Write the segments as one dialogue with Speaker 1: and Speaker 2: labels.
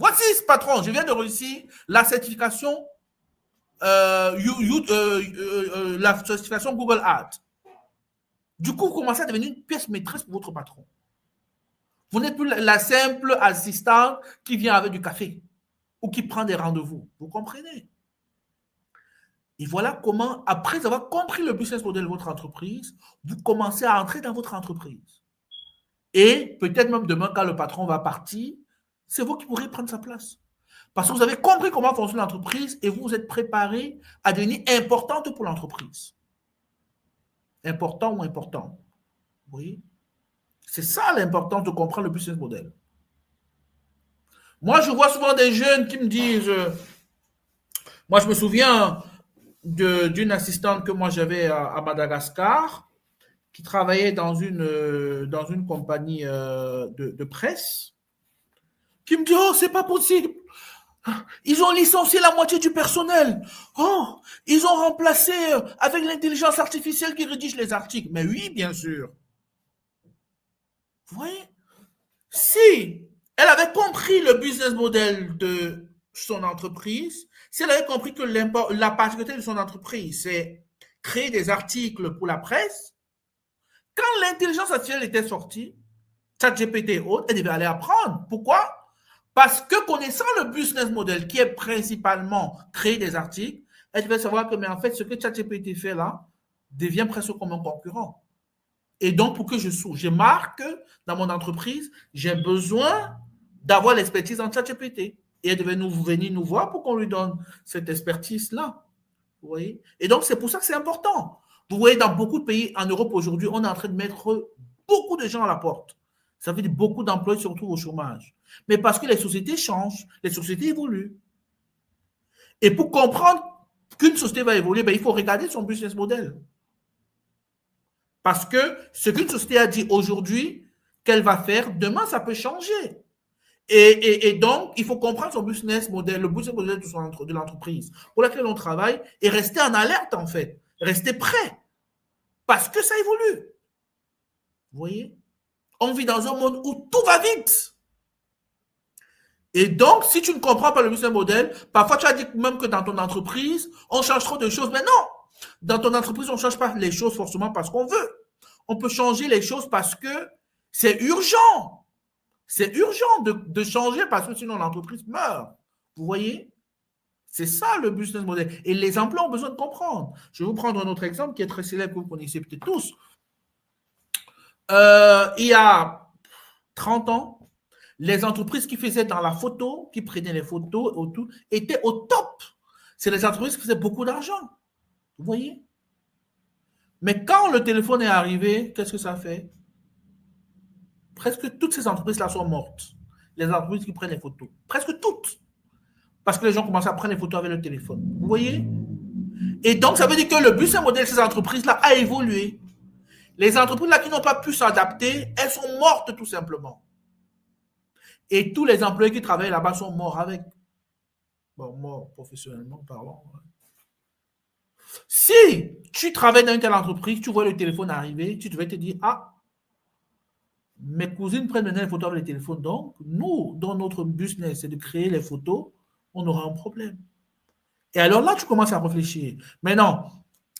Speaker 1: Voici, patron, je viens de réussir la certification, la certification Google Ads. Du coup, vous commencez à devenir une pièce maîtresse pour votre patron. Vous n'êtes plus la simple assistante qui vient avec du café ou qui prend des rendez-vous. Vous comprenez? Et voilà comment, après avoir compris le business model de votre entreprise, vous commencez à entrer dans votre entreprise. Et peut-être même demain, quand le patron va partir, c'est vous qui pourrez prendre sa place. Parce que vous avez compris comment fonctionne l'entreprise et vous vous êtes préparé à devenir importante pour l'entreprise. Important ou important. Vous voyez? C'est ça l'importance de comprendre le business model. Moi, je vois souvent des jeunes qui me disent, moi je me souviens d'une assistante que moi j'avais à Madagascar, qui travaillait dans une compagnie de presse, qui me dit, oh, c'est pas possible. Ils ont licencié la moitié du personnel. Oh, ils ont remplacé avec l'intelligence artificielle qui rédige les articles. Mais oui, bien sûr. Vous voyez? Si elle avait compris le business model de son entreprise, si elle avait compris que la particularité de son entreprise, c'est créer des articles pour la presse, quand l'intelligence artificielle était sortie, ChatGPT et autres, elle devait aller apprendre. Pourquoi? Parce que connaissant le business model qui est principalement créer des articles, elle devait savoir que, mais en fait, ce que ChatGPT fait là devient presque comme un concurrent. Et donc, pour que je marque dans mon entreprise, j'ai besoin d'avoir l'expertise en ChatGPT. Et elle devait venir nous voir pour qu'on lui donne cette expertise-là. Vous voyez? Et donc, c'est pour ça que c'est important. Vous voyez, dans beaucoup de pays en Europe aujourd'hui, on est en train de mettre beaucoup de gens à la porte. Ça veut dire beaucoup d'emplois, surtout au chômage. Mais parce que les sociétés changent, les sociétés évoluent. Et pour comprendre qu'une société va évoluer, ben, il faut regarder son business model. Parce que ce qu'une société a dit aujourd'hui qu'elle va faire, demain, ça peut changer. Et donc, il faut comprendre son business model, le business model de l'entreprise pour laquelle on travaille et rester en alerte, en fait. Rester prêt. Parce que ça évolue. Vous voyez? On vit dans un monde où tout va vite. Et donc, si tu ne comprends pas le business model, parfois tu as dit même que dans ton entreprise, on change trop de choses. Mais non! Dans ton entreprise, on ne change pas les choses forcément parce qu'on veut. On peut changer les choses parce que c'est urgent. C'est urgent de changer parce que sinon l'entreprise meurt. Vous voyez? C'est ça le business model. Et les emplois ont besoin de comprendre. Je vais vous prendre un autre exemple qui est très célèbre, que vous connaissez peut-être tous. Il y a 30 ans, les entreprises qui faisaient dans la photo, qui prenaient les photos autour, étaient au top. C'est les entreprises qui faisaient beaucoup d'argent. Vous voyez? Mais quand le téléphone est arrivé, qu'est-ce que ça fait? Presque toutes ces entreprises-là sont mortes. Les entreprises qui prennent les photos. Presque toutes. Parce que les gens commencent à prendre les photos avec le téléphone. Vous voyez? Et donc, ça veut dire que le business model de ces entreprises-là a évolué. Les entreprises-là qui n'ont pas pu s'adapter, elles sont mortes tout simplement. Et tous les employés qui travaillent là-bas sont morts avec. Bon, morts professionnellement parlant. Si tu travailles dans une telle entreprise, tu vois le téléphone arriver, tu devais te dire, ah, mes cousines prennent maintenant les photos avec le téléphone. Donc, nous, dans notre business, c'est de créer les photos, on aura un problème. Et alors là, tu commences à réfléchir. Mais non,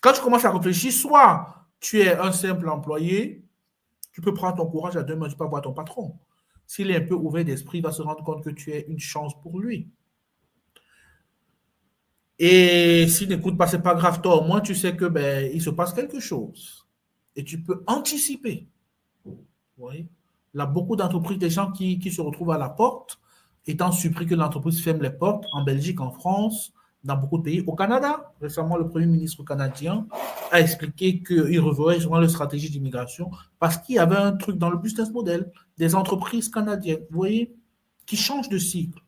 Speaker 1: quand tu commences à réfléchir, soit tu es un simple employé, tu peux prendre ton courage à deux mains, tu peux voir ton patron. S'il est un peu ouvert d'esprit, il va se rendre compte que tu es une chance pour lui. Et s'il n'écoute pas, ce n'est pas grave, toi, au moins tu sais que il se passe quelque chose. Et tu peux anticiper. Oui. Il y a beaucoup d'entreprises, des gens qui se retrouvent à la porte, étant surpris que l'entreprise ferme les portes en Belgique, en France, dans beaucoup de pays. Au Canada, récemment, le Premier ministre canadien a expliqué qu'il reverrait souvent leur stratégie d'immigration parce qu'il y avait un truc dans le business model des entreprises canadiennes, vous voyez, qui changent de cycle.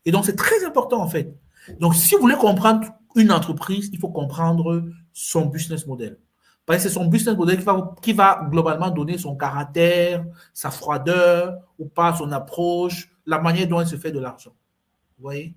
Speaker 1: Et donc, c'est très important, en fait. Donc, si vous voulez comprendre une entreprise, il faut comprendre son business model. Parce que c'est son business model qui va globalement donner son caractère, sa froideur, ou pas son approche, la manière dont elle se fait de l'argent. Vous voyez?